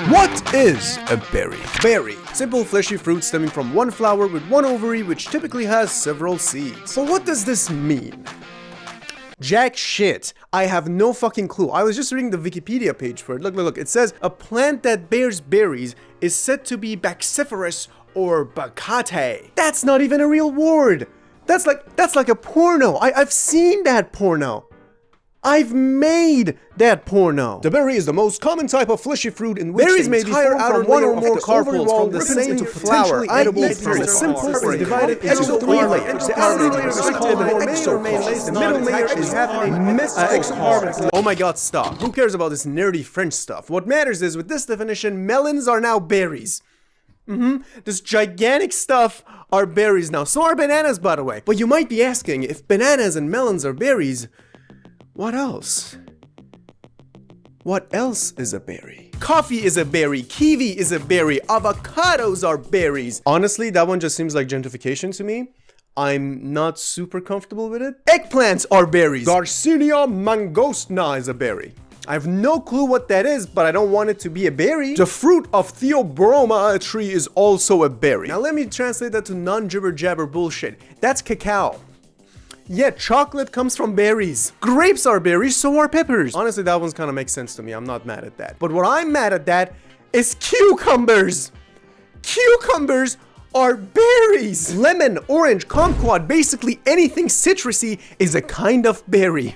What is a berry? Berry. Simple fleshy fruit stemming from one flower with one ovary, which typically has several seeds. So what does this mean? Jack shit. I have no fucking clue. I was just reading the Wikipedia page for it. Look. It says a plant that bears berries is said to be baxiferous or bacate. That's not even a real word. That's like a porno. I've seen that porno. I've made that porno. The berry is the most common type of fleshy fruit in which berries may be formed from one or more carpels from the same flower. Edible from a simple is divided into three layers. The outer layer is called an exocarp. The middle layer is having a mesocarp. Oh my god, stop. Who cares about this nerdy French stuff? What matters is, with this definition, melons are now berries. This gigantic stuff are berries now. So are bananas, by the way. But you might be asking, if bananas and melons are berries, what else? What else is a berry? Coffee is a berry, kiwi is a berry, avocados are berries. Honestly, that one just seems like gentrification to me. I'm not super comfortable with it. Eggplants are berries. Garcinia mangostna is a berry. I have no clue what that is, but I don't want it to be a berry. The fruit of Theobroma tree is also a berry. Now let me translate that to non-jibber-jabber bullshit. That's cacao. Yeah, chocolate comes from berries. Grapes are berries, so are peppers. Honestly, that one kind of makes sense to me. I'm not mad at that. But what I'm mad at that is cucumbers. Cucumbers are berries. Lemon, orange, kumquat, basically anything citrusy is a kind of berry.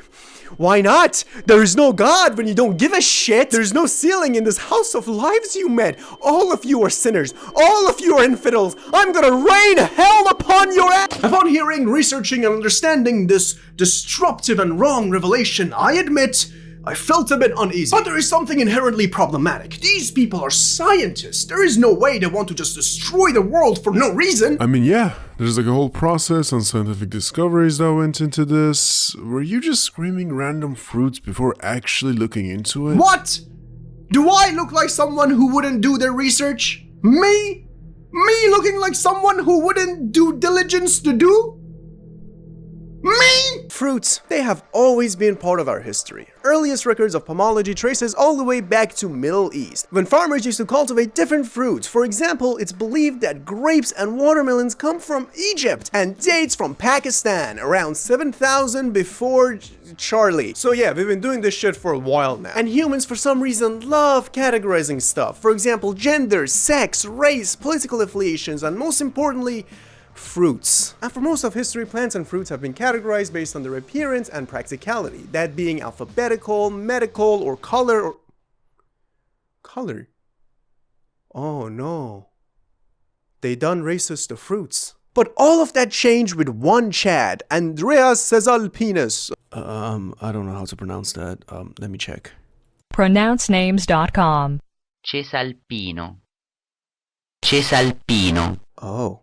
Why not? There is no God when you don't give a shit. There's no ceiling in this house of lives you met. All of you are sinners. All of you are infidels. I'm gonna rain hell upon your ass. Upon hearing, researching, and understanding this disruptive and wrong revelation, I admit I felt a bit uneasy. But there is something inherently problematic. These people are scientists. There is no way they want to just destroy the world for no reason. I mean, yeah, there's like a whole process and scientific discoveries that went into this. Were you just screaming random fruits before actually looking into it? What? Do I look like someone who wouldn't do their research? Me? Me looking like someone who wouldn't do diligence to do? Me? Fruits, they have always been part of our history. Earliest records of pomology traces all the way back to Middle East, when farmers used to cultivate different fruits. For example, it's believed that grapes and watermelons come from Egypt and dates from Pakistan around 7000 before Charlie. So yeah, we've been doing this shit for a while now. And humans, for some reason, love categorizing stuff. For example, gender, sex, race, political affiliations, and most importantly, fruits. And for most of history, plants and fruits have been categorized based on their appearance and practicality, that being alphabetical, medical, or color. Color? Oh no. They done racist to fruits. But all of that changed with one Chad, Andreas Cesalpinus. I don't know how to pronounce that. Let me check. Pronouncenames.com. Cesalpino. Cesalpino. Oh.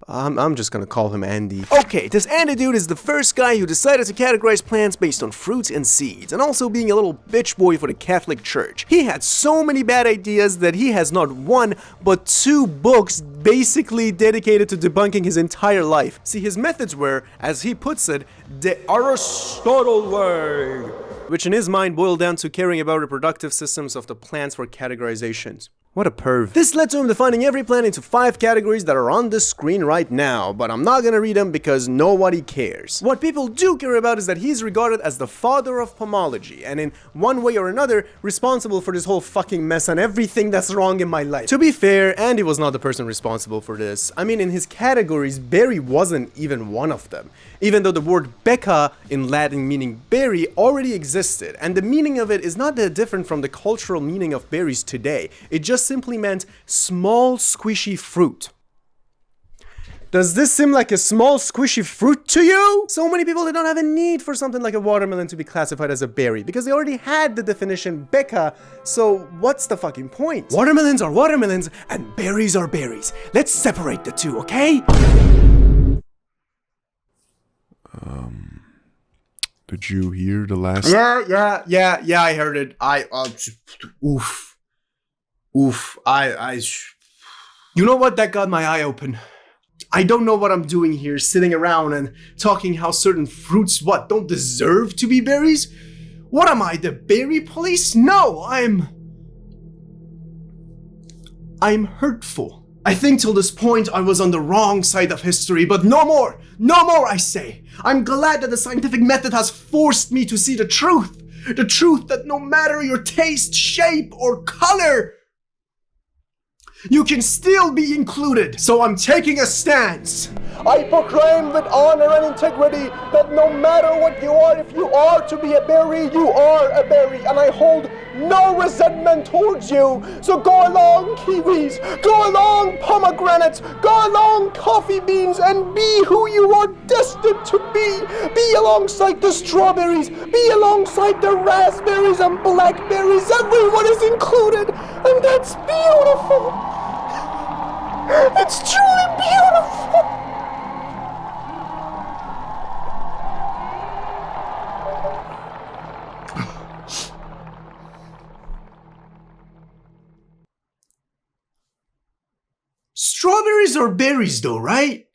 I'm just gonna call him Andy. Okay, this Andy dude is the first guy who decided to categorize plants based on fruits and seeds, and also being a little bitch boy for the Catholic Church. He had so many bad ideas that he has not one, but 2 books basically dedicated to debunking his entire life. See, his methods were, as he puts it, the Aristotle way, which in his mind boiled down to caring about reproductive systems of the plants for categorizations. What a perv. This led to him defining every plant into 5 categories that are on the screen right now, but I'm not gonna read them because nobody cares. What people do care about is that he's regarded as the father of pomology, and in one way or another, responsible for this whole fucking mess and everything that's wrong in my life. To be fair, Andy was not the person responsible for this. I mean, in his categories, berry wasn't even one of them, even though the word becca in Latin meaning berry already existed, and the meaning of it is not that different from the cultural meaning of berries today. It just simply meant small squishy fruit. Does this seem like a small squishy fruit to you? So many people, they don't have a need for something like a watermelon to be classified as a berry because they already had the definition becca, so what's the fucking point? Watermelons are watermelons and berries are berries. Let's separate the two, okay? Did you hear the last? Yeah, I heard it. You know what? That got my eye open. I don't know what I'm doing here, sitting around and talking how certain fruits, don't deserve to be berries? What am I, the berry police? No, I'm I'm hurtful. I think till this point I was on the wrong side of history, but no more! No more, I say! I'm glad that the scientific method has forced me to see the truth! The truth that no matter your taste, shape, or color, you can still be included. So I'm taking a stance. I proclaim with honor and integrity that no matter what you are, if you are to be a berry, you are a berry. And I hold no resentment towards you. So go along, kiwis. Go along, pomegranates. Go along, coffee beans, and be who you are destined to be. Be alongside the strawberries. Be alongside the raspberries and blackberries. Everyone is included. And that's beautiful. It's truly beautiful. Strawberries are berries though, right?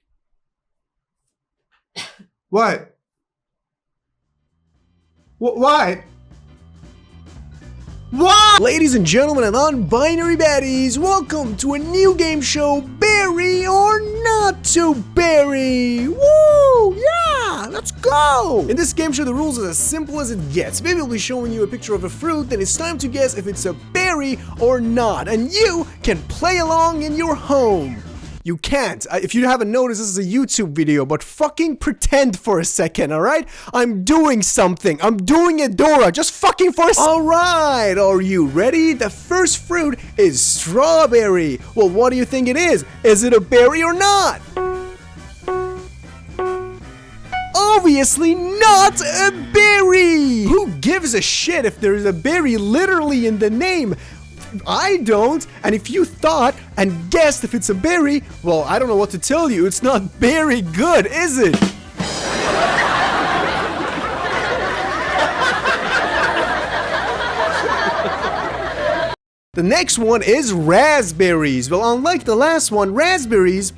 What? What? What? Ladies and gentlemen and non-binary baddies, welcome to a new game show, Berry or Not to Berry. Woo! Yeah! Let's go! In this game show, the rules are as simple as it gets. Baby will be showing you a picture of a fruit, then it's time to guess if it's a berry or not. And you can play along in your home. You can't. If you haven't noticed, this is a YouTube video, but fucking pretend for a second, alright? I'm doing something. I'm doing it, Dora. Just fucking for a second. Alright, are you ready? The first fruit is strawberry. Well, what do you think it is? Is it a berry or not? Obviously not a berry! Who gives a shit if there is a berry literally in the name? I don't, and if you thought and guessed if it's a berry, well, I don't know what to tell you. It's not very good, is it? The next one is raspberries. Well, unlike the last one, raspberries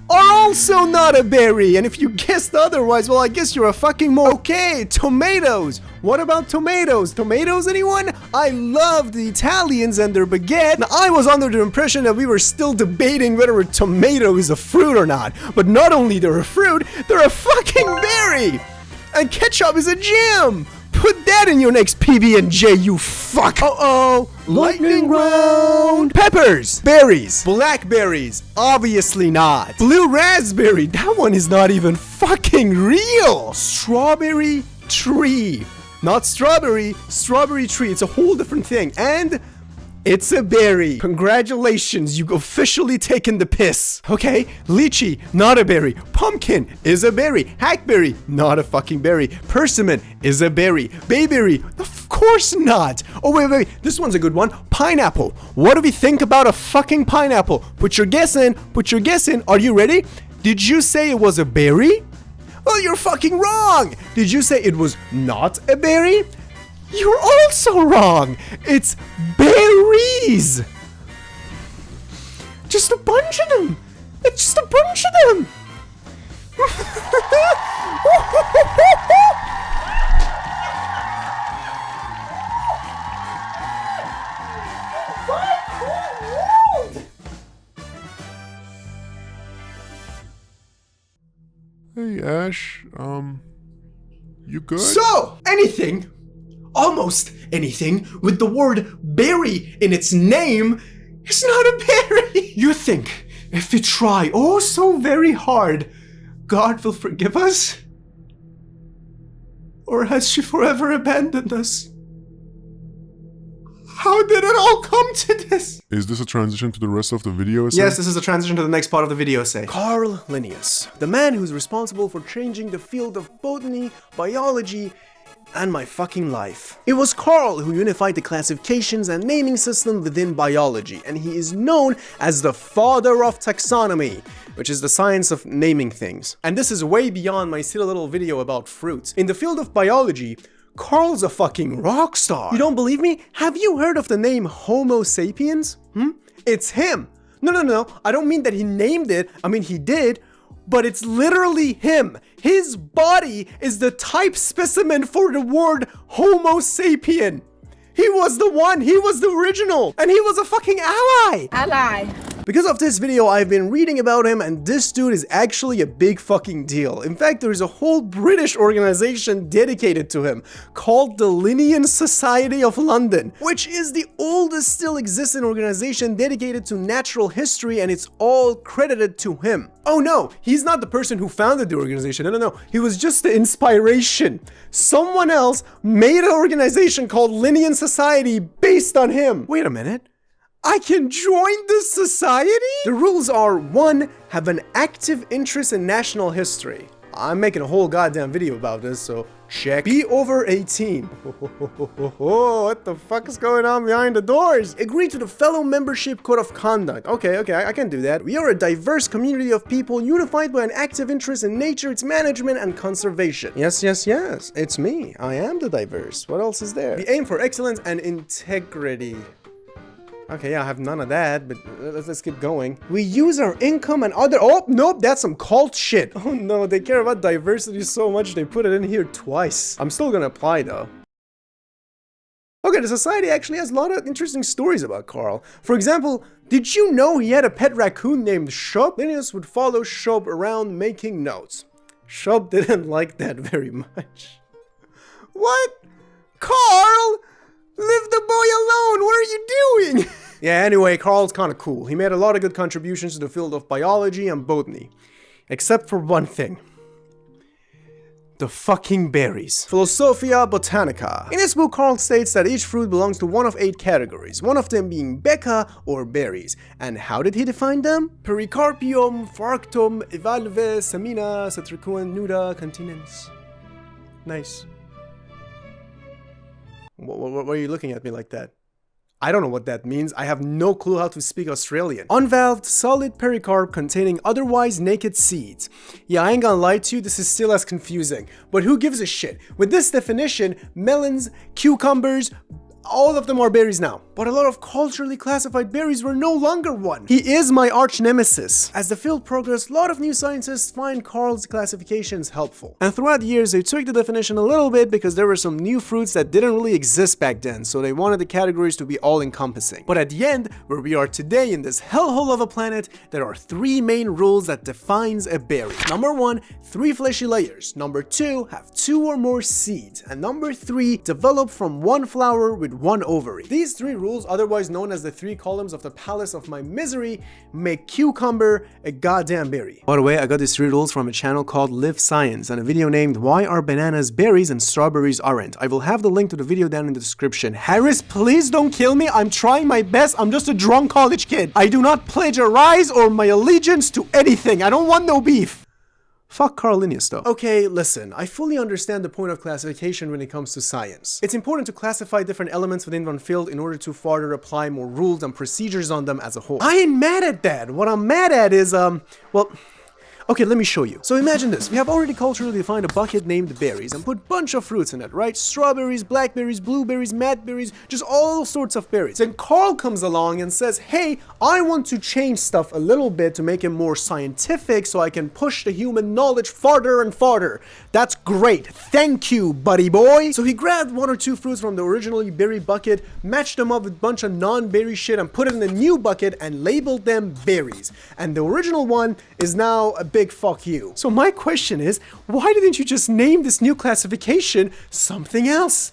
are also not a berry, and if you guessed otherwise, well, I guess you're a fucking more. Okay, tomatoes. What about tomatoes? Tomatoes, anyone? I love the Italians and their baguette. Now, I was under the impression that we were still debating whether a tomato is a fruit or not, but not only they're a fruit, they're a fucking berry! And ketchup is a jam! Put that in your next PB&J, you fuck! Uh-oh! Lightning round! Peppers! Berries! Blackberries! Obviously not! Blue raspberry! That one is not even fucking real! Strawberry tree! Not strawberry, strawberry tree. It's a whole different thing. And it's a berry. Congratulations, you've officially taken the piss. Okay, lychee, not a berry. Pumpkin is a berry. Hackberry, not a fucking berry. Persimmon is a berry. Bayberry, of course not. Oh, wait. This one's a good one. Pineapple. What do we think about a fucking pineapple? Put your guess in. Put your guess in. Are you ready? Did you say it was a berry? Well, you're fucking wrong. Did you say it was not a berry? You're also wrong! It's berries! Just a bunch of them! It's just a bunch of them! Hey, Ash, you good? So, anything, almost anything, with the word berry in its name is not a berry. You think, if we try oh so very hard, God will forgive us? Or has she forever abandoned us? How did it all come to this? Is this a transition to the rest of the video essay? Yes, this is a transition to the next part of the video essay. Carl Linnaeus, the man who's responsible for changing the field of botany, biology, and my fucking life. It was Carl who unified the classifications and naming system within biology, and he is known as the father of taxonomy, which is the science of naming things. And this is way beyond my silly little video about fruits. In the field of biology, Carl's a fucking rock star. You don't believe me? Have you heard of the name Homo sapiens? It's him. No. I don't mean that he named it. I mean, he did. But it's literally him. His body is the type specimen for the word Homo sapien. He was the one! He was the original! And he was a fucking ally! Ally. Because of this video, I've been reading about him, and this dude is actually a big fucking deal. In fact, there is a whole British organization dedicated to him, called the Linnaean Society of London, which is the oldest still existing organization dedicated to natural history, and it's all credited to him. Oh no, he's not the person who founded the organization, no, he was just the inspiration. Someone else made an organization called Linnaean Society based on him. Wait a minute. I can join this society? The rules are: 1. Have an active interest in national history. I'm making a whole goddamn video about this, so check. Be over 18. What the fuck is going on behind the doors? Agree to the fellow membership code of conduct. Okay, I can do that. We are a diverse community of people unified by an active interest in nature, its management, and conservation. Yes. It's me. I am the diverse. What else is there? We aim for excellence and integrity. Okay, yeah, I have none of that, but let's keep going. We use our income and other— oh, nope, that's some cult shit. Oh no, they care about diversity so much they put it in here twice. I'm still gonna apply though. Okay, the society actually has a lot of interesting stories about Carl. For example, did you know he had a pet raccoon named Shub? Linnaeus would follow Shub around making notes. Shub didn't like that very much. What? Carl? Leave the boy alone! What are you doing? Yeah, anyway, Carl's kinda cool. He made a lot of good contributions to the field of biology and botany. Except for one thing. The fucking berries. Philosophia Botanica. In this book, Carl states that each fruit belongs to one of 8 categories, one of them being becca, or berries. And how did he define them? Pericarpium, fructum, evalve, semina, cetricuum, nuda, continens. Nice. What are you looking at me like that? I don't know what that means. I have no clue how to speak Australian. Unvalved, solid pericarp containing otherwise naked seeds. Yeah, I ain't gonna lie to you, this is still as confusing. But who gives a shit? With this definition, melons, cucumbers, all of them are berries now. But a lot of culturally classified berries were no longer one. He is my arch nemesis. As the field progressed, a lot of new scientists find Carl's classifications helpful. And throughout the years, they tweaked the definition a little bit because there were some new fruits that didn't really exist back then, so they wanted the categories to be all-encompassing. But at the end, where we are today in this hellhole of a planet, there are 3 main rules that defines a berry. Number 1, 3 fleshy layers. Number 2, have 2 or more seeds. And number 3, develop from 1 flower with 1 ovary. These 3 rules, otherwise known as the 3 columns of the palace of my misery, make cucumber a goddamn berry. By the way, I got these 3 rules from a channel called Live Science and a video named Why Are Bananas Berries and Strawberries Aren't? I will have the link to the video down in the description. Harris, please don't kill me. I'm trying my best. I'm just a drunk college kid. I do not plagiarize or my allegiance to anything. I don't want no beef. Fuck Carl Linnaeus though. Okay, listen, I fully understand the point of classification when it comes to science. It's important to classify different elements within one field in order to further apply more rules and procedures on them as a whole. I ain't mad at that. What I'm mad at is, well, okay, let me show you. So imagine this. We have already culturally defined a bucket named berries and put a bunch of fruits in it, right? Strawberries, blackberries, blueberries, madberries, just all sorts of berries. Then Carl comes along and says, hey, I want to change stuff a little bit to make it more scientific so I can push the human knowledge farther and farther. That's great. Thank you, buddy boy. So he grabbed 1 or 2 fruits from the originally berry bucket, matched them up with a bunch of non-berry shit and put it in the new bucket and labeled them berries. And the original one is now a big fuck you. So my question is, why didn't you just name this new classification something else?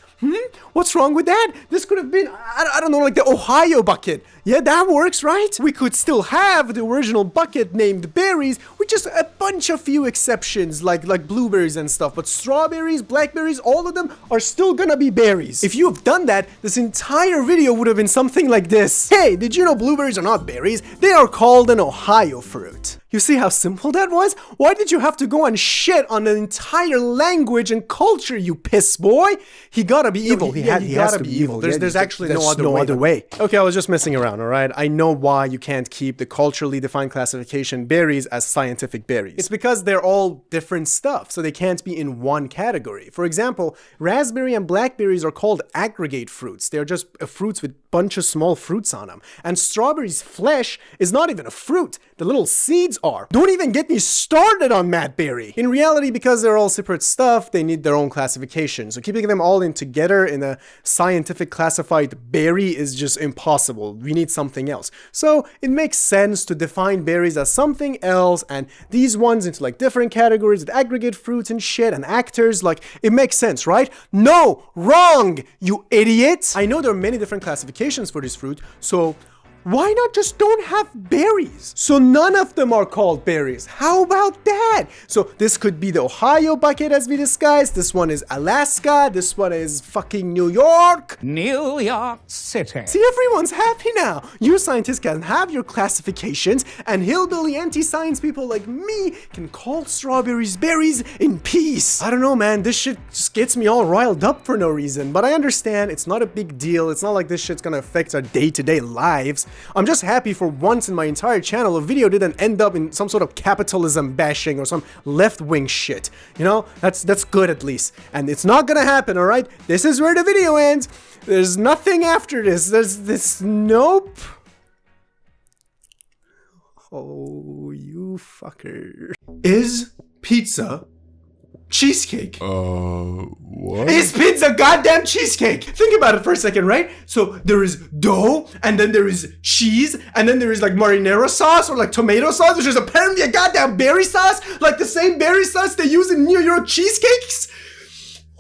What's wrong with that? This could have been, I don't know, like the Ohio bucket. Yeah, that works, right? We could still have the original bucket named berries with just a bunch of few exceptions like blueberries and stuff. But strawberries, blackberries, all of them are still gonna be berries. If you have done that, this entire video would have been something like this. Hey, did you know blueberries are not berries? They are called an Ohio fruit. You see how simple that was? Why did you have to go and shit on an entire language and culture, you piss boy? He gotta be evil. He has to be evil. There's actually no other way. Okay, I was just messing around, alright? I know why you can't keep the culturally defined classification berries as scientific scientific berries. It's because they're all different stuff, so they can't be in one category. For example, raspberry and blackberries are called aggregate fruits. They're just fruits with a bunch of small fruits on them. And strawberry's flesh is not even a fruit. The little seeds are. Don't even get me started on Matt Berry. In reality, because they're all separate stuff, they need their own classification. So keeping them all in together in a scientific classified berry is just impossible. We need something else. So it makes sense to define berries as something else and these ones into like different categories with aggregate fruits and shit and actors. Like, it makes sense, right? No, wrong, you idiot. I know there are many different classifications for this fruit, so why not just don't have berries? So none of them are called berries. How about that? So this could be the Ohio bucket as we discussed. This one is Alaska. This one is fucking New York. New York City. See, everyone's happy now. You scientists can have your classifications and hillbilly anti-science people like me can call strawberries berries in peace. I don't know, man. This shit just gets me all riled up for no reason. But I understand it's not a big deal. It's not like this shit's gonna affect our day-to-day lives. I'm just happy for once in my entire channel a video didn't end up in some sort of capitalism bashing or some left-wing shit. You know, that's good at least. And it's not gonna happen, alright? This is where the video ends. There's nothing after this. There's this nope. Oh, you fucker. Is pizza cheesecake? What? Is pizza goddamn cheesecake? Think about it for a second, right? So there is dough, and then there is cheese, and then there is like marinara sauce or like tomato sauce, which is apparently a goddamn berry sauce, like the same berry sauce they use in New York cheesecakes.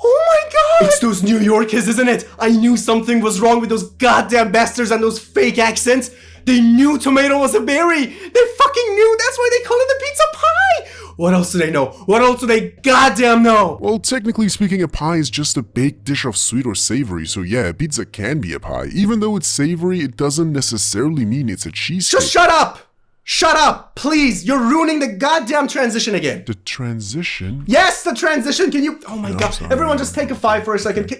Oh my god! It's those New Yorkers, isn't it? I knew something was wrong with those goddamn bastards and those fake accents. They knew tomato was a berry. They fucking knew. That's why they call it the pizza pie. What else do they know? What else do they goddamn know? Well, technically speaking, a pie is just a baked dish of sweet or savory, so yeah, pizza can be a pie. Even though it's savory, it doesn't necessarily mean it's a cheesecake. Just shut up! Shut up! Please! You're ruining the goddamn transition again. The transition? Yes, the transition! Can you... Oh my god. sorry. Everyone just take a 5 for a second.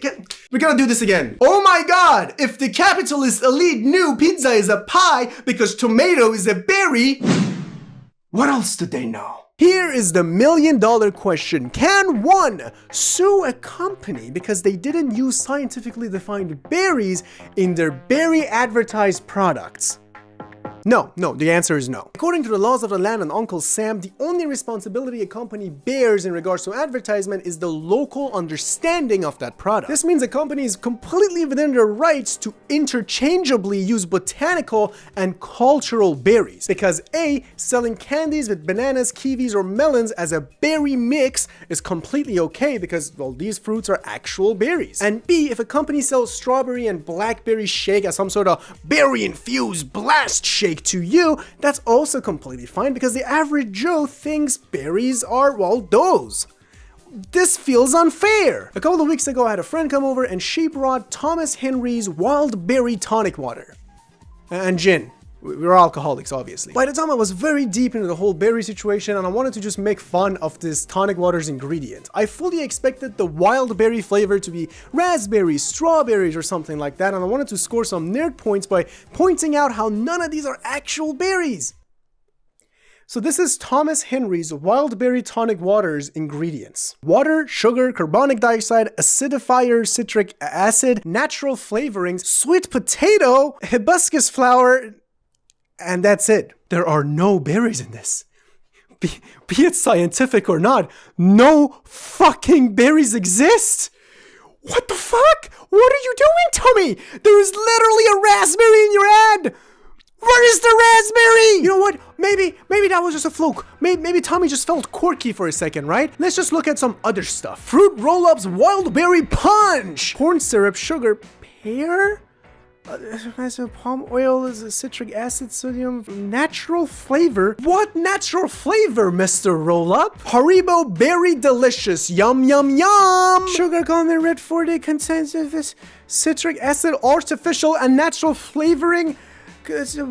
We're gonna do this again. Oh my god! If the capitalist elite knew pizza is a pie because tomato is a berry, what else did they know? Here is the million-dollar question. Can one sue a company because they didn't use scientifically defined berries in their berry advertised products? No, the answer is no. According to the laws of the land and Uncle Sam, the only responsibility a company bears in regards to advertisement is the local understanding of that product. This means a company is completely within their rights to interchangeably use botanical and cultural berries. Because A, selling candies with bananas, kiwis, or melons as a berry mix is completely okay because, well, these fruits are actual berries. And B, if a company sells strawberry and blackberry shake as some sort of berry-infused blast shake to you, that's also completely fine because the average Joe thinks berries are, well, those. This feels unfair. A couple of weeks ago, I had a friend come over and she brought Thomas Henry's wild berry tonic water. And gin. We're alcoholics, obviously. By the time I was very deep into the whole berry situation and I wanted to just make fun of this tonic water's ingredient, I fully expected the wild berry flavor to be raspberries, strawberries, or something like that, and I wanted to score some nerd points by pointing out how none of these are actual berries. So this is Thomas Henry's wild berry tonic water's ingredients. Water, sugar, carbonic dioxide, acidifier, citric acid, natural flavorings, sweet potato, hibiscus flower, and that's it. There are no berries in this. Be it scientific or not, no fucking berries exist. What the fuck? What are you doing, Tommy? There is literally a raspberry in your ad. Where is the raspberry? You know what? Maybe that was just a fluke. Maybe Tommy just felt quirky for a second, right? Let's just look at some other stuff. Fruit roll-ups, wild berry punch, corn syrup, sugar, pear? Palm oil is a citric acid, sodium, natural flavor. What natural flavor, Mr. Roll-Up? Haribo Berry Delicious, yum yum yum. Sugar gum red 4-day contains this citric acid, artificial and natural flavoring.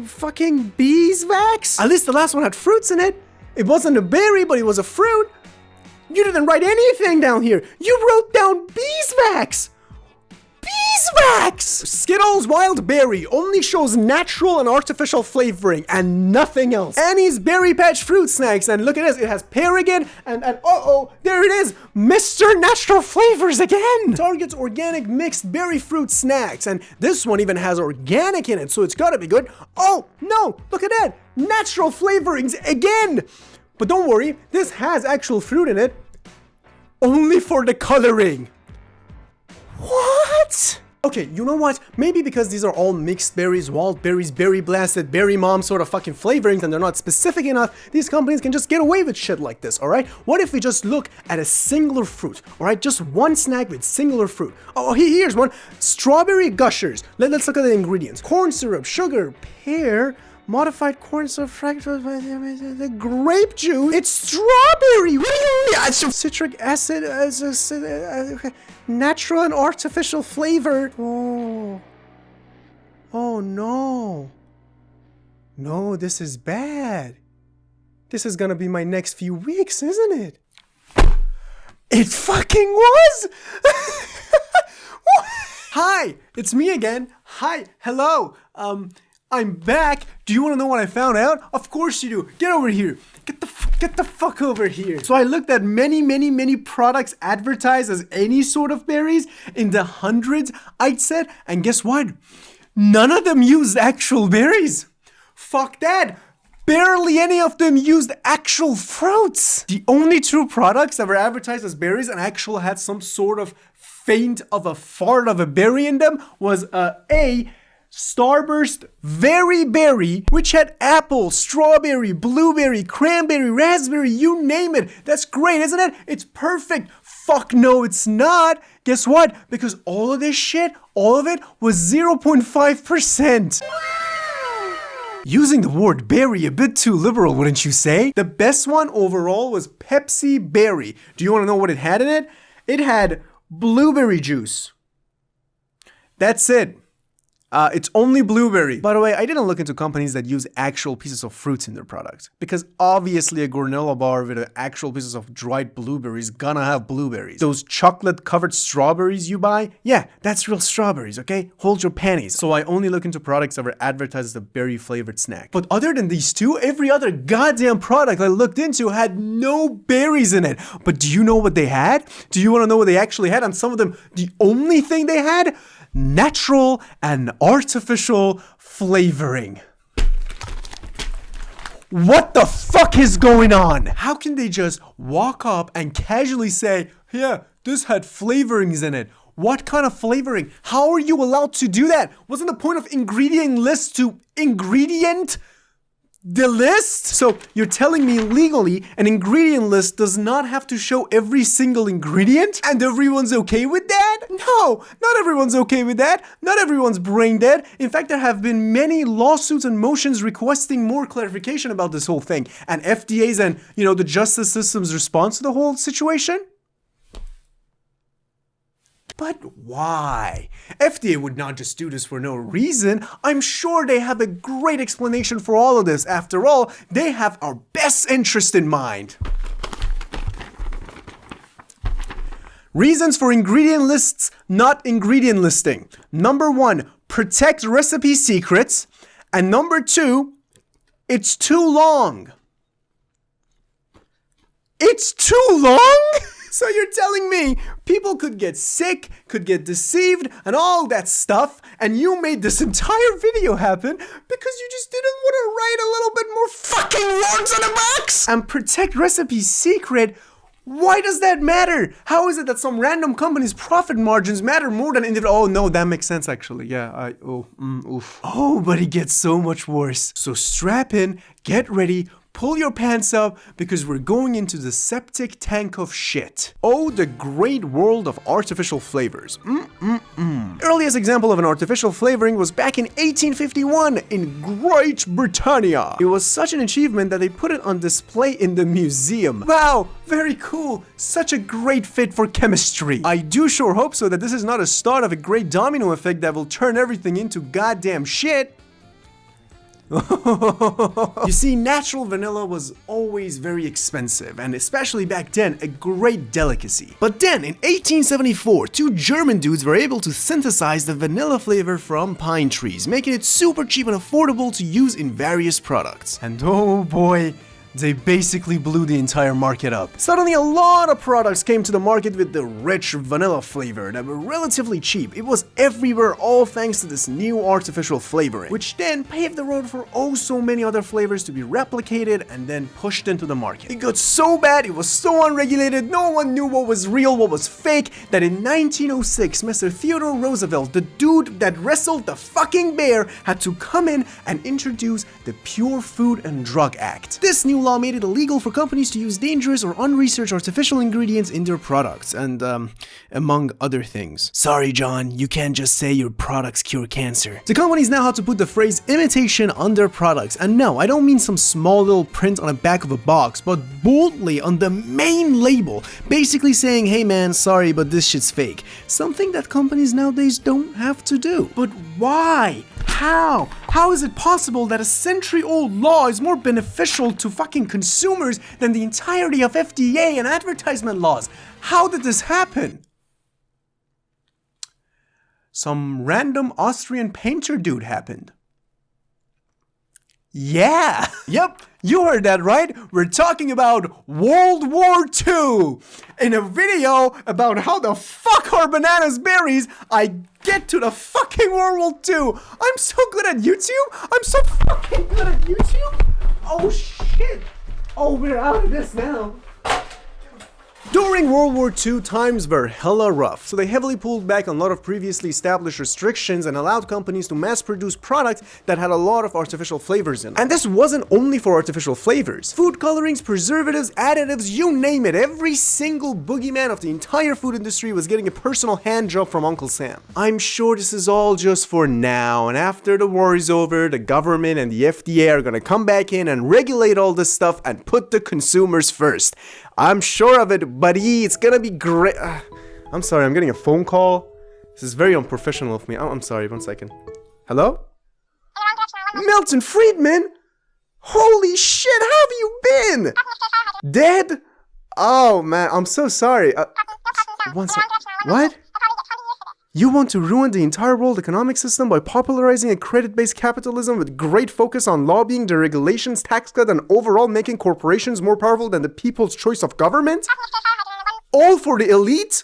Fucking beeswax. At least the last one had fruits in it. It wasn't a berry, but it was a fruit. You didn't write anything down here. You wrote down beeswax. beeswax! Skittles Wild Berry only shows natural and artificial flavoring and nothing else. Annie's Berry Patch Fruit Snacks, and look at this, it has pear again, and uh-oh, there it is, Mr. Natural Flavors again! Target's Organic Mixed Berry Fruit Snacks, and this one even has organic in it, so it's gotta be good. Oh, no, look at that, natural flavorings again! But don't worry, this has actual fruit in it, only for the coloring. What? Okay, you know what? Maybe because these are all mixed berries, wild berries, berry blasted, berry mom sort of fucking flavorings and they're not specific enough, these companies can just get away with shit like this, alright? What if we just look at a singular fruit, alright? Just one snack with singular fruit. Oh, here's one. Strawberry Gushers. Let's look at the ingredients. Corn syrup, sugar, pear, modified corn syrup, fractose, the grape juice. It's strawberry. What do you mean? Citric acid, natural and artificial flavor. Oh no. No, this is bad. This is gonna be my next few weeks, isn't it? It fucking was. Hi, it's me again. Hi, hello. I'm back. Do you want to know what I found out? Of course you do. Get over here. Get the fuck over here. So I looked at many products advertised as any sort of berries in the hundreds, I'd said, and guess what? None of them used actual berries. Fuck that. Barely any of them used actual fruits. The only two products that were advertised as berries and actually had some sort of faint of a fart of a berry in them was A, Starburst Very Berry, which had apple, strawberry, blueberry, cranberry, raspberry, you name it. That's great, isn't it? It's perfect. Fuck no, it's not. Guess what? Because all of this shit, all of it was 0.5%. Using the word berry a bit too liberal, wouldn't you say? The best one overall was Pepsi Berry. Do you want to know what it had in it? It had blueberry juice. That's it. It's only blueberry. By the way, I didn't look into companies that use actual pieces of fruits in their products. Because obviously a granola bar with actual pieces of dried blueberries gonna have blueberries. Those chocolate covered strawberries you buy, yeah, that's real strawberries, okay? Hold your panties. So I only look into products that were advertised as a berry flavored snack. But other than these two, every other goddamn product I looked into had no berries in it. But do you know what they had? Do you wanna know what they actually had? And some of them, the only thing they had? Natural and artificial flavoring. What the fuck is going on? How can they just walk up and casually say, yeah, this had flavorings in it? What kind of flavoring? How are you allowed to do that? Wasn't the point of ingredient list to ingredient the list? So you're telling me legally an ingredient list does not have to show every single ingredient and everyone's okay with that? No, not everyone's okay with that. Not everyone's brain dead. In fact, there have been many lawsuits and motions requesting more clarification about this whole thing and FDA's and, the justice system's response to the whole situation. But why? FDA would not just do this for no reason. I'm sure they have a great explanation for all of this. After all, they have our best interest in mind. Reasons for ingredient lists not ingredient listing. Number 1, protect recipe secrets. And number 2, it's too long. It's too long? So you're telling me people could get sick, could get deceived, and all that stuff, and you made this entire video happen because you just didn't want to write a little bit more fucking words on a box? And protect recipe secret? Why does that matter? How is it that some random company's profit margins matter more than individual? Oh no, that makes sense actually. Yeah, oof. Oh, but it gets so much worse. So strap in, get ready, pull your pants up because we're going into the septic tank of shit. Oh, the great world of artificial flavors. Earliest example of an artificial flavoring was back in 1851 in Great Britannia. It was such an achievement that they put it on display in the museum. Wow, very cool. Such a great fit for chemistry. I do sure hope so that this is not a start of a great domino effect that will turn everything into goddamn shit. You see, natural vanilla was always very expensive, and especially back then, a great delicacy. But then, in 1874, two German dudes were able to synthesize the vanilla flavor from pine trees, making it super cheap and affordable to use in various products. And oh boy, they basically blew the entire market up. Suddenly a lot of products came to the market with the rich vanilla flavor that were relatively cheap. It was everywhere, all thanks to this new artificial flavoring, which then paved the road for oh so many other flavors to be replicated and then pushed into the market. It got so bad, it was so unregulated, no one knew what was real, what was fake, that in 1906, Mr. Theodore Roosevelt, the dude that wrestled the fucking bear, had to come in and introduce the Pure Food and Drug Act. This new law made it illegal for companies to use dangerous or unresearched artificial ingredients in their products, and among other things. Sorry, John, you can't just say your products cure cancer. The companies now had to put the phrase imitation on their products, and no, I don't mean some small little print on the back of a box, but boldly on the main label, basically saying, hey man, sorry, but this shit's fake. Something that companies nowadays don't have to do. But why? How? How is it possible that a century-old law is more beneficial to fucking consumers than the entirety of FDA and advertisement laws? How did this happen? Some random Austrian painter dude happened. Yeah! Yep, you heard that right? We're talking about World War II! In a video about how the fuck are bananas berries, I get to the fucking World War II! I'm so good at YouTube! I'm so fucking good at YouTube! Oh shit! Oh, we're out of this now. During World War II, times were hella rough, so they heavily pulled back on a lot of previously established restrictions and allowed companies to mass-produce products that had a lot of artificial flavors in them. And this wasn't only for artificial flavors. Food colorings, preservatives, additives, you name it, every single boogeyman of the entire food industry was getting a personal hand job from Uncle Sam. I'm sure this is all just for now, and after the war is over, the government and the FDA are gonna come back in and regulate all this stuff and put the consumers first. I'm sure of it, buddy. It's gonna be great. I'm sorry, I'm getting a phone call. This is very unprofessional of me. I'm sorry, 1 second. Hello? Milton Friedman? Holy shit, how have you been? Dead? Oh man, I'm so sorry. 1 sec. What? You want to ruin the entire world economic system by popularizing a credit-based capitalism with great focus on lobbying, deregulations, tax cut, and overall making corporations more powerful than the people's choice of government? All for the elite?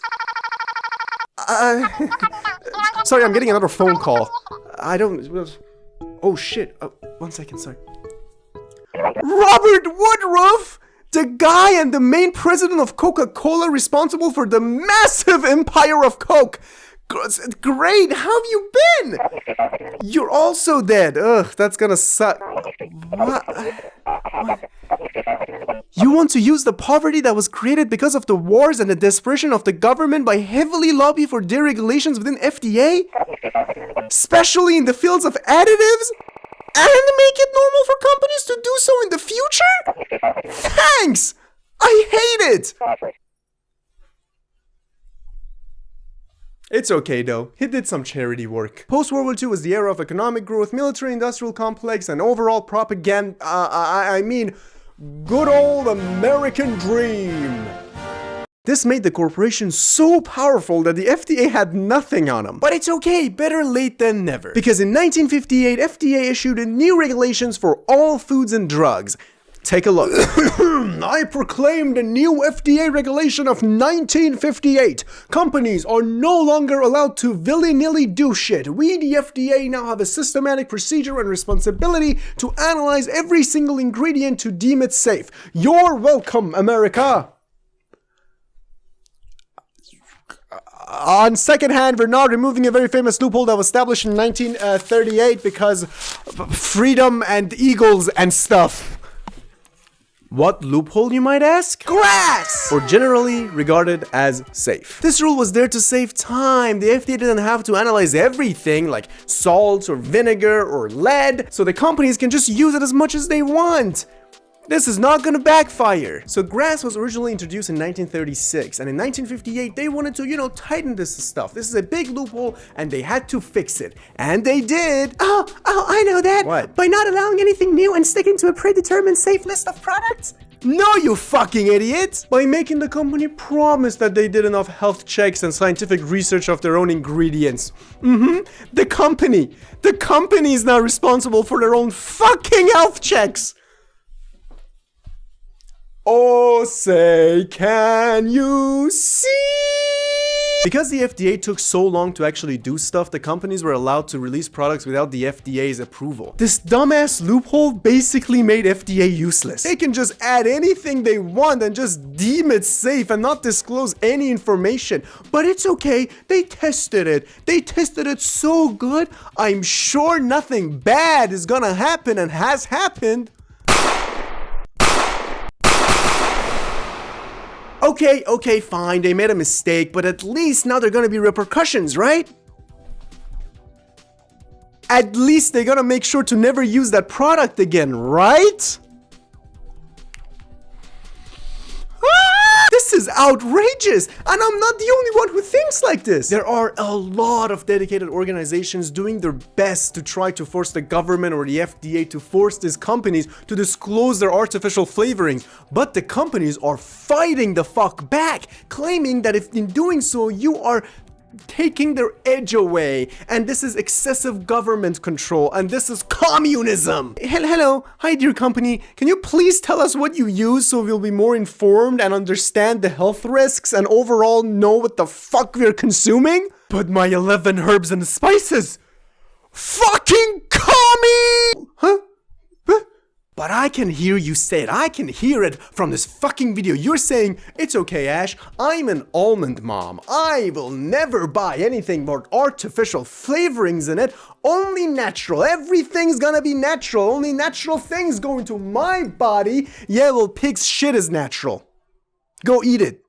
Sorry, I'm getting another phone call. I don't... Oh shit. 1 second, sorry. Robert Woodruff! The guy and the main president of Coca-Cola responsible for the massive empire of Coke! Great, how have you been? You're also dead. Ugh, that's gonna suck. What? You want to use the poverty that was created because of the wars and the desperation of the government by heavily lobbying for deregulations within FDA? Especially in the fields of additives? And make it normal for companies to do so in the future? Thanks! I hate it! It's okay though, he did some charity work. Post-World War II was the era of economic growth, military-industrial complex, and overall propaganda, I mean, good old American dream. This made the corporation so powerful that the FDA had nothing on them. But it's okay, better late than never. Because in 1958, FDA issued new regulations for all foods and drugs. Take a look. I proclaim the new FDA regulation of 1958. Companies are no longer allowed to willy-nilly do shit. We, the FDA, now have a systematic procedure and responsibility to analyze every single ingredient to deem it safe. You're welcome, America. On second hand, we're not removing a very famous loophole that was established in 1938 because freedom and eagles and stuff. What loophole, you might ask? Grass! Or generally regarded as safe. This rule was there to save time. The FDA didn't have to analyze everything like salt or vinegar or lead, so the companies can just use it as much as they want. This is not gonna backfire. So grass was originally introduced in 1936, and in 1958 they wanted to, tighten this stuff. This is a big loophole, and they had to fix it. And they did. Oh, I know that. What? By not allowing anything new and sticking to a predetermined safe list of products? No, you fucking idiot! By making the company promise that they did enough health checks and scientific research of their own ingredients. The company is now responsible for their own fucking health checks! Oh, say, can you see? Because the FDA took so long to actually do stuff, the companies were allowed to release products without the FDA's approval. This dumbass loophole basically made FDA useless. They can just add anything they want and just deem it safe and not disclose any information. But it's okay, they tested it. They tested it so good, I'm sure nothing bad is gonna happen and has happened. Okay, fine, they made a mistake, but at least now there are gonna be repercussions, right? At least they're gonna make sure to never use that product again, right? This is outrageous, and I'm not the only one who thinks like this. There are a lot of dedicated organizations doing their best to try to force the government or the FDA to force these companies to disclose their artificial flavorings, but the companies are fighting the fuck back, claiming that if in doing so you are taking their edge away, and this is excessive government control, and this is communism. Hello, hi dear company, can you please tell us what you use so we'll be more informed and understand the health risks and overall know what the fuck we're consuming? But my 11 herbs and spices! Fucking commie! Huh? But I can hear you say it. I can hear it from this fucking video. You're saying, it's okay, Ash. I'm an almond mom. I will never buy anything more artificial flavorings in it. Only natural. Everything's gonna be natural. Only natural things go into my body. Yeah, well, pig's shit is natural. Go eat it.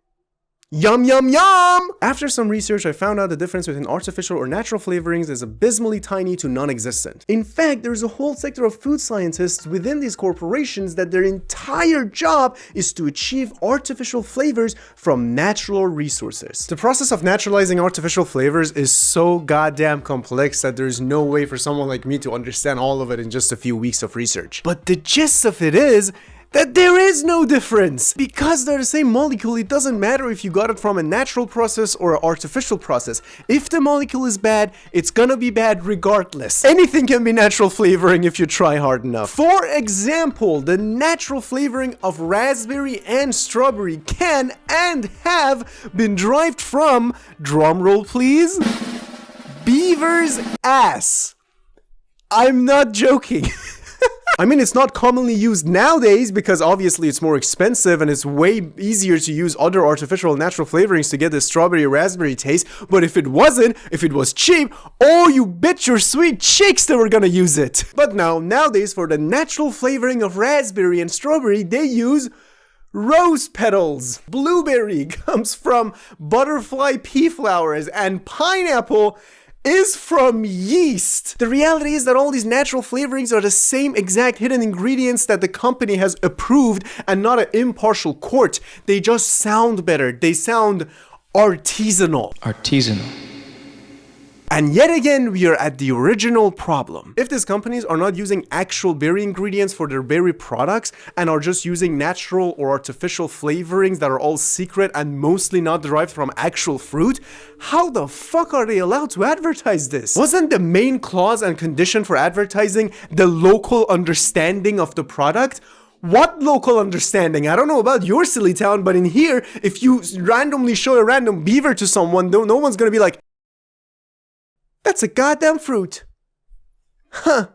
Yum, yum, yum! After some research, I found out the difference between artificial or natural flavorings is abysmally tiny to non-existent. In fact, there's a whole sector of food scientists within these corporations that their entire job is to achieve artificial flavors from natural resources. The process of naturalizing artificial flavors is so goddamn complex that there's no way for someone like me to understand all of it in just a few weeks of research. But the gist of it is that there is no difference. Because they're the same molecule, it doesn't matter if you got it from a natural process or an artificial process. If the molecule is bad, it's gonna be bad regardless. Anything can be natural flavoring if you try hard enough. For example, the natural flavoring of raspberry and strawberry can and have been derived from, drumroll please, beaver's ass. I'm not joking. I mean, it's not commonly used nowadays because obviously it's more expensive and it's way easier to use other artificial and natural flavorings to get the strawberry raspberry taste. But if it wasn't, if it was cheap, oh, you bet your sweet cheeks they were gonna use it. But now, nowadays for the natural flavoring of raspberry and strawberry, they use rose petals. Blueberry comes from butterfly pea flowers, and pineapple is from yeast. The reality is that all these natural flavorings are the same exact hidden ingredients that the company has approved and not an impartial court. They just sound better. They sound artisanal. And yet again, we are at the original problem. If these companies are not using actual berry ingredients for their berry products and are just using natural or artificial flavorings that are all secret and mostly not derived from actual fruit, how the fuck are they allowed to advertise this? Wasn't the main clause and condition for advertising the local understanding of the product? What local understanding? I don't know about your silly town, but in here, if you randomly show a random beaver to someone, no one's gonna be like, that's a goddamn fruit. Huh.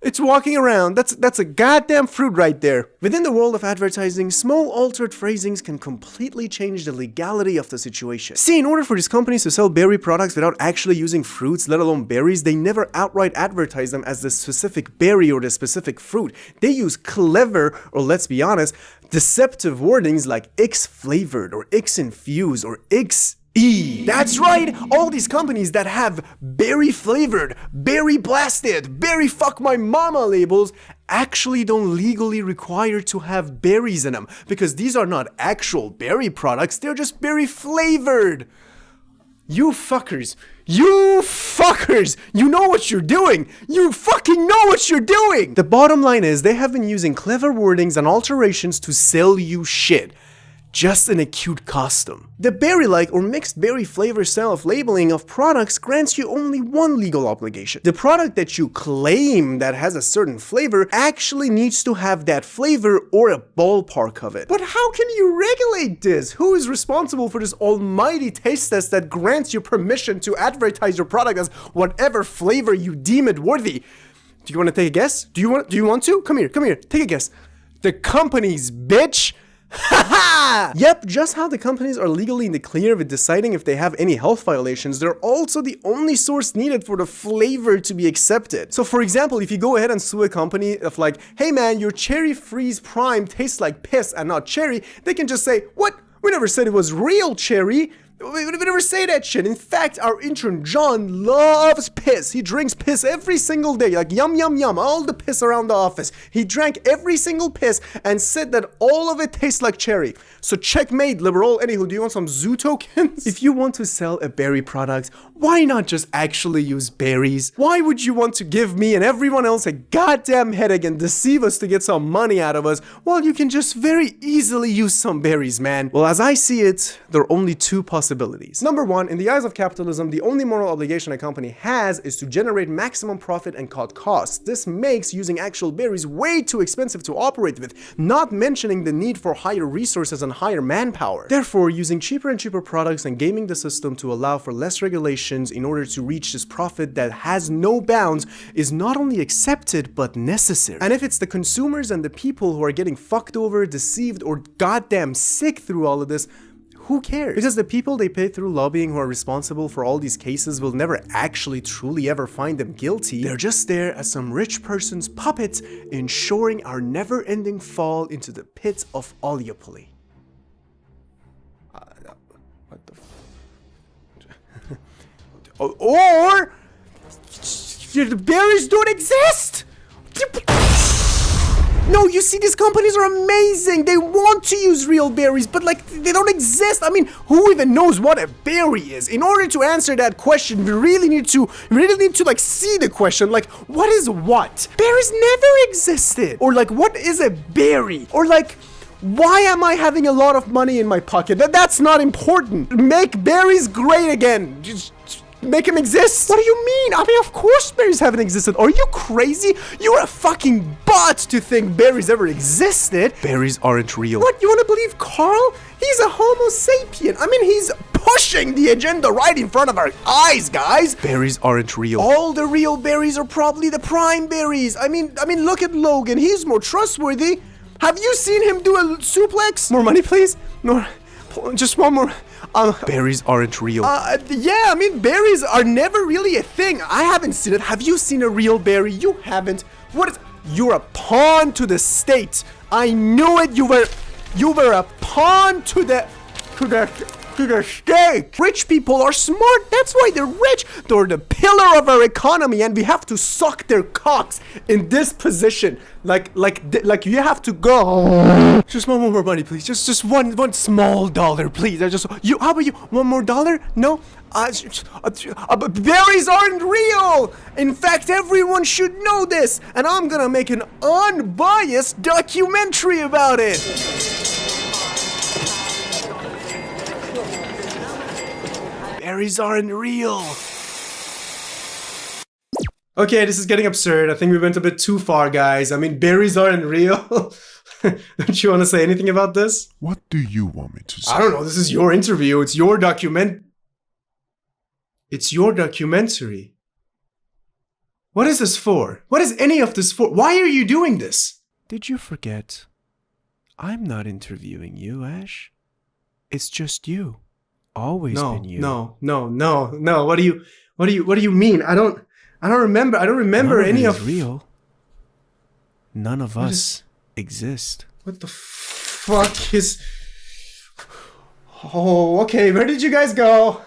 It's walking around. That's a goddamn fruit right there. Within the world of advertising, small altered phrasings can completely change the legality of the situation. See, in order for these companies to sell berry products without actually using fruits, let alone berries, they never outright advertise them as the specific berry or the specific fruit. They use clever, or let's be honest, deceptive wordings like X flavored or X infused or X That's right! All these companies that have berry flavored, berry blasted, berry fuck my mama labels actually don't legally require to have berries in them because these are not actual berry products, they're just berry flavored. You fuckers, you know what you're doing. You fucking know what you're doing. The bottom line is they have been using clever wordings and alterations to sell you shit. Just in a cute costume. The berry-like or mixed berry flavor style of labeling of products grants you only one legal obligation. The product that you claim that has a certain flavor actually needs to have that flavor or a ballpark of it. But how can you regulate this? Who is responsible for this almighty taste test that grants you permission to advertise your product as whatever flavor you deem it worthy? Do you want to take a guess? Do you want to? Come here, take a guess. The companies, bitch! Haha! Yep, just how the companies are legally in the clear with deciding if they have any health violations, they're also the only source needed for the flavor to be accepted. So for example, if you go ahead and sue a company of like, hey man, your cherry freeze prime tastes like piss and not cherry, they can just say, what? We never said it was real cherry. We never say that shit. In fact, our intern John loves piss. He drinks piss every single day, like yum yum yum, all the piss around the office. He drank every single piss and said that all of it tastes like cherry. So checkmate, liberal. Anywho, do you want some zoo tokens? If you want to sell a berry product, why not just actually use berries? Why would you want to give me and everyone else a goddamn headache and deceive us to get some money out of us while you can just very easily use some berries, man? Well, as I see it, there are only two possibilities. Number one, in the eyes of capitalism, the only moral obligation a company has is to generate maximum profit and cut costs. This makes using actual berries way too expensive to operate with, not mentioning the need for higher resources and higher manpower. Therefore, using cheaper and cheaper products and gaming the system to allow for less regulations in order to reach this profit that has no bounds is not only accepted but necessary. And if it's the consumers and the people who are getting fucked over, deceived, or goddamn sick through all of this, who cares? Because the people they pay through lobbying who are responsible for all these cases will never actually truly ever find them guilty. They're just there as some rich person's puppets, ensuring our never-ending fall into the pit of oligopoly. What the or the berries don't exist! No, you see, these companies are amazing. They want to use real berries, but like, they don't exist. I mean, who even knows what a berry is? In order to answer that question, we really need to like see the question. Like, what is what? Berries never existed. Or like, what is a berry? Or like, why am I having a lot of money in my pocket? That's not important. Make berries great again. Just make them exist. What do you mean? I mean, of course berries haven't existed. Are you crazy? You're a fucking bot to think berries ever existed. Berries aren't real. What? You want to believe Carl? He's a homo sapien. I mean, he's pushing the agenda right in front of our eyes, guys. Berries aren't real. All the real berries are probably the prime berries. I mean, look at Logan. He's more trustworthy. Have you seen him do a suplex? More money, please? No, just one more. Berries aren't real. Yeah, I mean, berries are never really a thing. I haven't seen it. Have you seen a real berry? You haven't. What is... You're a pawn to the state. I knew it. You were a pawn to the state. Rich people are smart. That's why they're rich. They're the pillar of our economy, and we have to suck their cocks in this position. Like you have to go. Just one more money, please. Just one small dollar, please. How about you? One more dollar? No. Berries aren't real. In fact, everyone should know this, and I'm gonna make an unbiased documentary about it. Berries aren't real. Okay, this is getting absurd. I think we went a bit too far, guys. I mean, berries aren't real. Don't you want to say anything about this? What do you want me to say? I don't know. This is your interview. It's your documentary. What is this for? What is any of this for? Why are you doing this? Did you forget? I'm not interviewing you, Ash. It's just you. Always been you. No. What do you mean? I don't remember. I don't remember any of real. None of us exist. What the fuck is... Oh, okay, where did you guys go?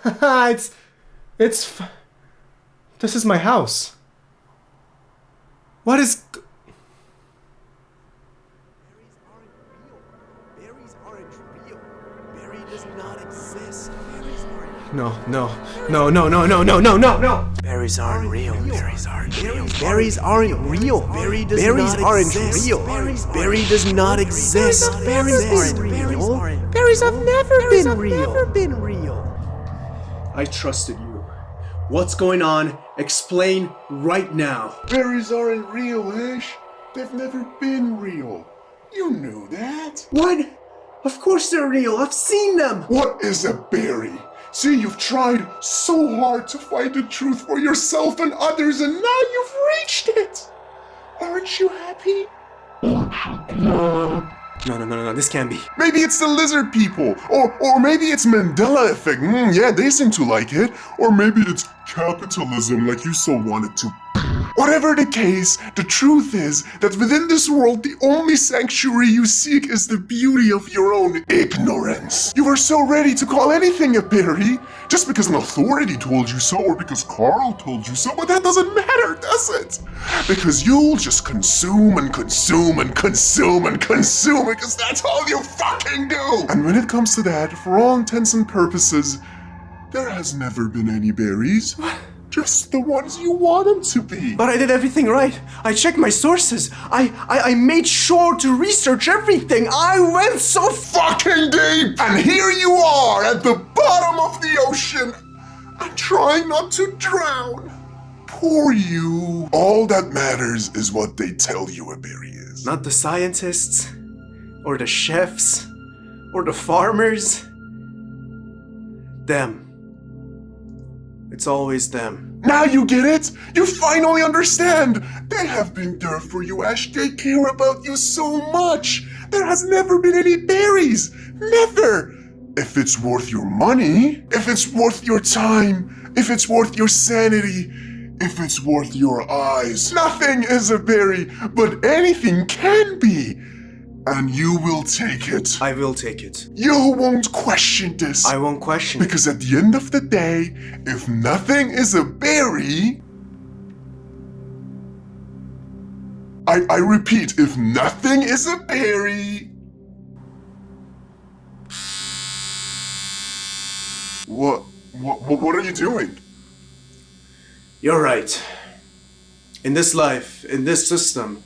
This is my house. What is... Berries aren't real. Berry does not exist. Berries aren't. No. Berries aren't real. Berries aren't real. Berries aren't real. Berry does not exist. Berry does not exist. Berries aren't real. Berries have never been real. I trusted you. What's going on? Explain right now. Berries aren't real, Ash. They've never been real. You knew that. What? Of course they're real. I've seen them. What is a berry? See, you've tried so hard to find the truth for yourself and others, and now you've reached it. Aren't you happy? No, this can't be. Maybe it's the lizard people, or maybe it's Mandela effect. Yeah, they seem to like it. Or maybe it's capitalism, like you so wanted to. Whatever the case, the truth is that within this world, the only sanctuary you seek is the beauty of your own ignorance. You are so ready to call anything a berry, just because an authority told you so, or because Carl told you so, but that doesn't matter, does it? Because you'll just consume and consume and consume and consume, because that's all you fucking do! And when it comes to that, for all intents and purposes, there has never been any berries. Just the ones you want them to be. But I did everything right. I checked my sources. I made sure to research everything. I went so Fucking deep! And here you are at the bottom of the ocean and trying not to drown. Poor you. All that matters is what they tell you a berry is. Not the scientists, or the chefs, or the farmers. Them. It's always them. Now you get it? You finally understand! They have been there for you, Ash. They care about you so much. There has never been any berries. Never! If it's worth your money, if it's worth your time, if it's worth your sanity, if it's worth your eyes, nothing is a berry, but anything can be. And you will take it. I will take it. You won't question this. I won't question it. Because at the end of the day, if nothing is a berry... I repeat, if nothing is a berry... What are you doing? You're right. In this life, in this system,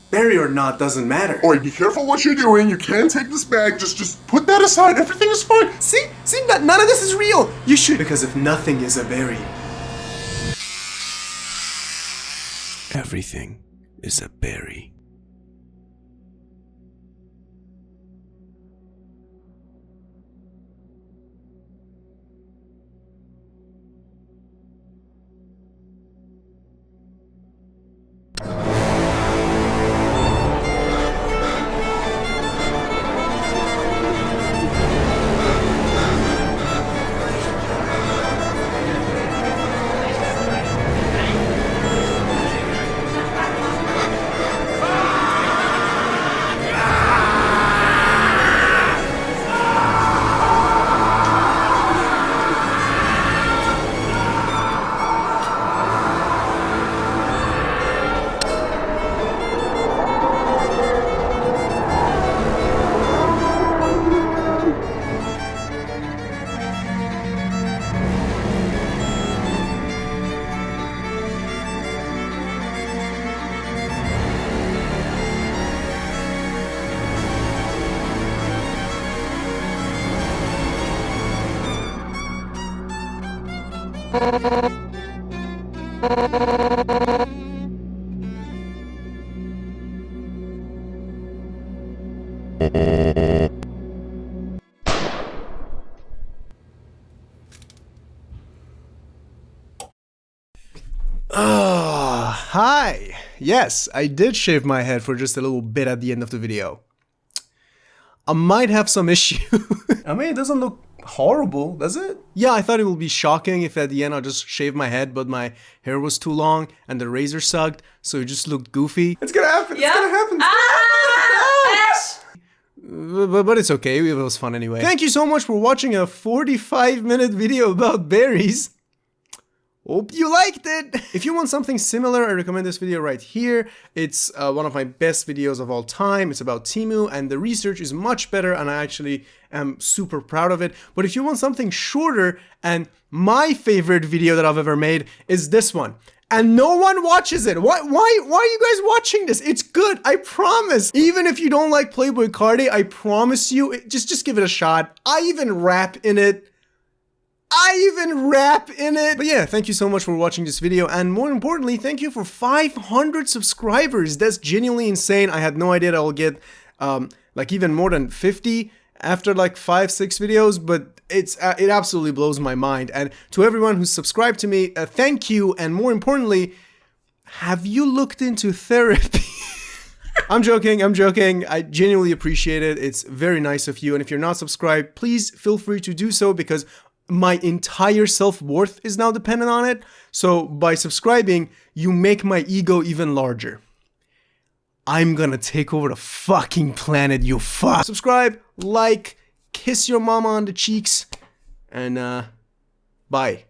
berry or not doesn't matter. Oi, be careful what you're doing. You can't take this bag. Just put that aside. Everything is fine. See, none of this is real. You should. Because if nothing is a berry, Everything is a berry. Hi! Yes, I did shave my head for just a little bit at the end of the video. I might have some issue. I mean, it doesn't look horrible, does it? Yeah, I thought it would be shocking if at the end I just shaved my head, but my hair was too long and the razor sucked, so it just looked goofy. It's gonna happen! Yeah? It's gonna happen! But it's okay, it was fun anyway. Thank you so much for watching a 45-minute video about berries. Hope you liked it! If you want something similar, I recommend this video right here. It's one of my best videos of all time. It's about Temu, and the research is much better, and I actually am super proud of it. But if you want something shorter, and my favorite video that I've ever made is this one. And no one watches it. Why are you guys watching this? It's good, I promise. Even if you don't like Playboy Cardi, I promise you, just give it a shot. I even rap in it. But yeah, thank you so much for watching this video, and more importantly, thank you for 500 subscribers. That's genuinely insane. I had no idea that I'll get like even more than 50 after like 5-6 videos, but it absolutely blows my mind. And to everyone who's subscribed to me, thank you, and more importantly, have you looked into therapy? I'm joking. I genuinely appreciate it. It's very nice of you, and if you're not subscribed, please feel free to do so, because my entire self-worth is now dependent on it. So by subscribing, you make my ego even larger. I'm gonna take over the fucking planet, you fuck. Subscribe, like, kiss your mama on the cheeks, and bye.